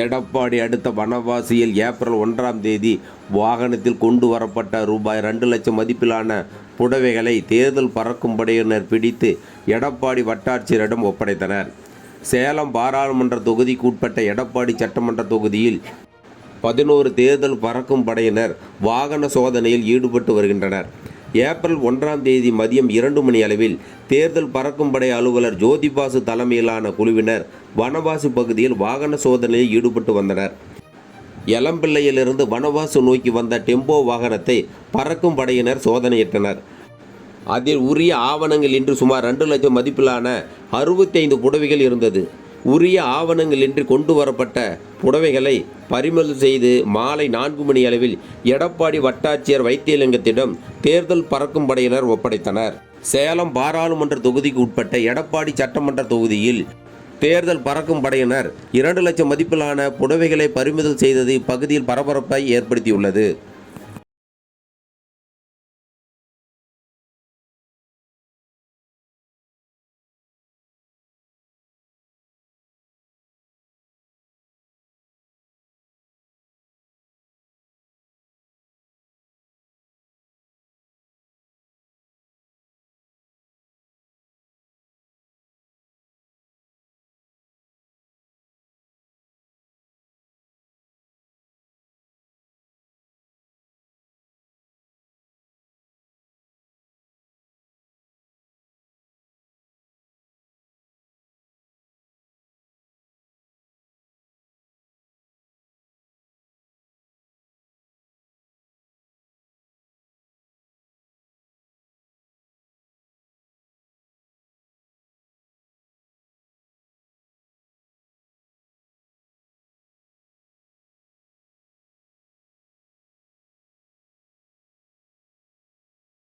எடப்பாடி அடுத்த வனவாசியில் ஏப்ரல் 1ஆம் தேதி வாகனத்தில் கொண்டு வரப்பட்ட ரூபாய் 2 லட்சம் மதிப்பிலான புடவைகளை தேர்தல் பறக்கும் படையினர் பிடித்து எடப்பாடி வட்டாட்சியரிடம் ஒப்படைத்தனர். சேலம் பாராளுமன்ற தொகுதிக்கு உட்பட்ட எடப்பாடி சட்டமன்ற தொகுதியில் 11 தேர்தல் பறக்கும் படையினர் வாகன சோதனையில் ஈடுபட்டு வருகின்றனர். ஏப்ரல் 1ஆம் தேதி மதியம் 2 மணி அளவில் தேர்தல் பறக்கும் படை அலுவலர் ஜோதிபாசு தலைமையிலான குழுவினர் வனவாசி பகுதியில் வாகன சோதனையில் ஈடுபட்டு வந்தனர். எலம்பிள்ளையிலிருந்து வனவாசி நோக்கி வந்த டெம்போ வாகனத்தை பறக்கும் படையினர் சோதனையிட்டனர். அதில் உரிய ஆவணங்கள் இன்றி சுமார் 2 லட்சம் மதிப்பிலான 65 புடவைகள் இருந்தது. உரிய ஆவணங்கள் இன்றி கொண்டு வரப்பட்ட புடவைகளை பறிமுதல் செய்து மாலை 4 மணி அளவில் எடப்பாடி வட்டாட்சியர் வைத்தியலிங்கத்திடம் தேர்தல் பறக்கும் படையினர் ஒப்படைத்தனர். சேலம் பாராளுமன்ற தொகுதிக்கு உட்பட்ட எடப்பாடி சட்டமன்ற தொகுதியில் தேர்தல் பறக்கும் படையினர் 2 லட்சம் மதிப்பிலான புடவைகளை பறிமுதல் செய்தது இப்பகுதியில் பரபரப்பை ஏற்படுத்தியுள்ளது.